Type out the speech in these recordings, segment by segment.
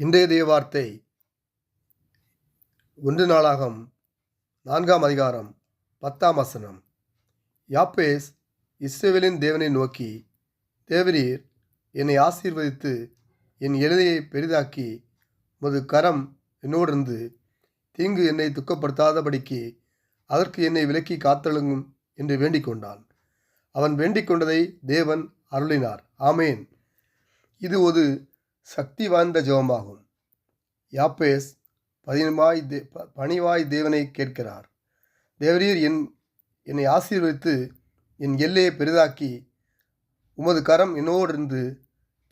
இன்றைய தேவ வார்த்தை 1 நாளாகம் 4ஆம் அதிகாரம் 10ஆம் வசனம். யாப்பேஸ் இஸ்ரவேலின் தேவனை நோக்கி, தேவரீர் என்னை ஆசீர்வதித்து என் எல்லையை பெரிதாக்கி உமது கரம் என்னோடிருந்து தீங்கு என்னை துக்கப்படுத்தாதபடிக்கு அதற்கு என்னை விலக்கி காத்தழுங்கும் என்று வேண்டிக் கொண்டான். அவன் வேண்டிக் கொண்டதை தேவன் அருளினார். ஆமேன். இது ஒரு சக்தி வாய்ந்த ஜெபமாகும். யாப்பேஸ் பணிவாய் தேவனை கேட்கிறார். தேவரீர் என்னை ஆசீர்வதித்து என் எல்லையை பெரிதாக்கி உமது கரம் என்னோடிருந்து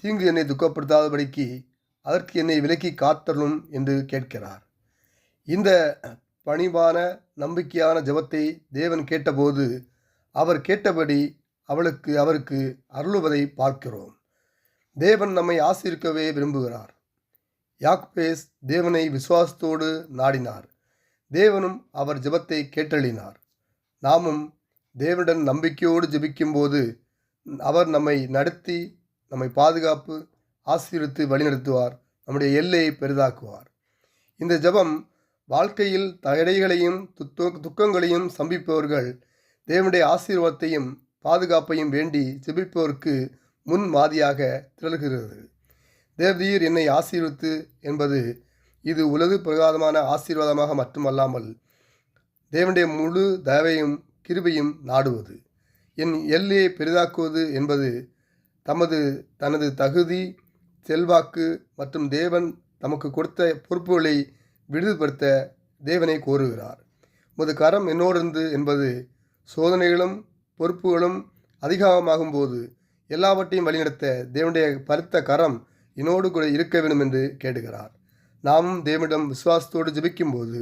தீங்கு என்னை துக்கப்படுத்தாதபடிக்கு அதற்கு என்னை விலக்கி காத்தருளும் என்று கேட்கிறார். இந்த பணிவான நம்பிக்கையான ஜெபத்தை தேவன் கேட்டபோது அவர் கேட்டபடி அவருக்கு அருளுவதை பார்க்கிறோம். தேவன் நம்மை ஆசீர்வதிக்கவே விரும்புகிறார். யாப்பேஸ் தேவனை விசுவாசத்தோடு நாடினார். தேவனும் அவர் ஜெபத்தை கேட்டளினார். நாமும் தேவனுடன் நம்பிக்கையோடு ஜெபிக்கும்போது அவர் நம்மை நடத்தி, நம்மை பாதுகாப்பு, ஆசீர்வதித்து வழிநடத்துவார். நம்முடைய எல்லையை பெரிதாக்குவார். இந்த ஜெபம் வாழ்க்கையில் தடைகளையும் துக்கங்களையும் சந்திப்பவர்கள் தேவனுடைய ஆசீர்வாதத்தையும் பாதுகாப்பையும் வேண்டி ஜெபிப்பவருக்கு முன் மாதிரியாக திரள்கிறது. தேவரீர் என்னை ஆசீர்வதித்து என்பது இது உலகு பிரகாரமான ஆசீர்வாதமாக மட்டுமல்லாமல் தேவனுடைய முழு தயவையும் கிருபையும் நாடுவது. என் எல்லையை பெரிதாக்குவது என்பது தனது தகுதி, செல்வாக்கு மற்றும் தேவன் தமக்கு கொடுத்த பொறுப்புகளை விடுதப்படுத்த தேவனை கோருகிறார். உமது கரம் என்னோடிருந்து என்பது சோதனைகளும் பொறுப்புகளும் அதிகமாகும் போது எல்லாவற்றையும் வழிநடத்த தேவனுடைய பருத்த கரம் என்னோடு கூட இருக்க வேண்டும் என்று கேட்டுகிறார். நாமும் தேவனிடம் விசுவாசத்தோடு ஜெபிக்கும்போது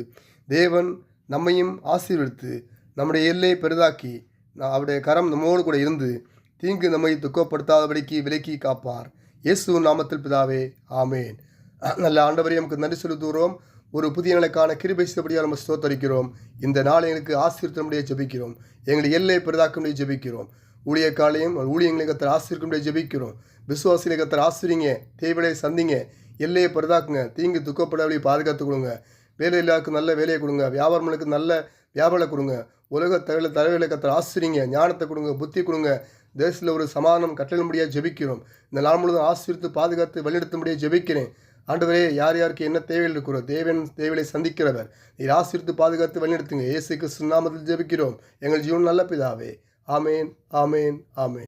தேவன் நம்மையும் ஆசீர்வதித்து நம்முடைய எல்லையை பெரிதாக்கி அவருடைய கரம் நம்மோடு கூட இருந்து தீங்கு நம்மை துக்கப்படுத்தாதபடிக்கு விலக்கி காப்பார். இயேசு நாமத்தில் பிதாவே, ஆமேன். நல்ல ஆண்டவரே, நமக்கு நன்றி செலுத்துகிறோம். ஒரு புதிய நாளுக்கான கிருபை செய்தபடியால் நம்ம ஸ்தோத்தரிக்கிறோம். இந்த நாள் எங்களுக்கு ஆசீர்வதிக்கும்படியே ஜெபிக்கிறோம். எங்களுடைய எல்லையை பெரிதாக்கும்படியே ஜெபிக்கிறோம். ஊழியக்காலையும் ஊழியங்களை கத்தர் ஆசீர்வதிக்கும்படியே ஜெபிக்கிறோம். விசுவாசிகளை கத்தர் ஆசீர்வதிங்க, தேவையை சந்திங்க, எல்லையை பெரிதாக்குங்க, தீங்கு துக்கப்படாதபடி பாதுகாத்து கொடுங்க. வேலையில்லாக்கு நல்ல வேலையை கொடுங்க, வியாபாரங்களுக்கு நல்ல வியாபாரம் கொடுங்க. உலக தலைவர்களை கத்தர் ஆசீர்வதிங்க, ஞானத்தை கொடுங்க, புத்தி கொடுங்க. தேசத்தில் ஒரு சமாதானம் கட்டளும்படியாக ஜெபிக்கிறோம். இந்த நாள் முழுவதும் ஆசீர்வித்து பாதுகாத்து வழிநடத்தும்படியாக ஜெபிக்கிறேன். ஆண்டவரே, யார் யாருக்கு என்ன தேவைகள் இருக்கிறோ தேவைகளை சந்திக்கிறவர் நீர் ஆசீர்வித்து பாதுகாத்து வழிநடத்துங்க. இயேசு கிறிஸ்து நாமத்தில் ஜெபிக்கிறோம் எங்கள் ஜீவன் நல்ல பிதாவே. ஆமேன், ஆமேன், ஆமேன்.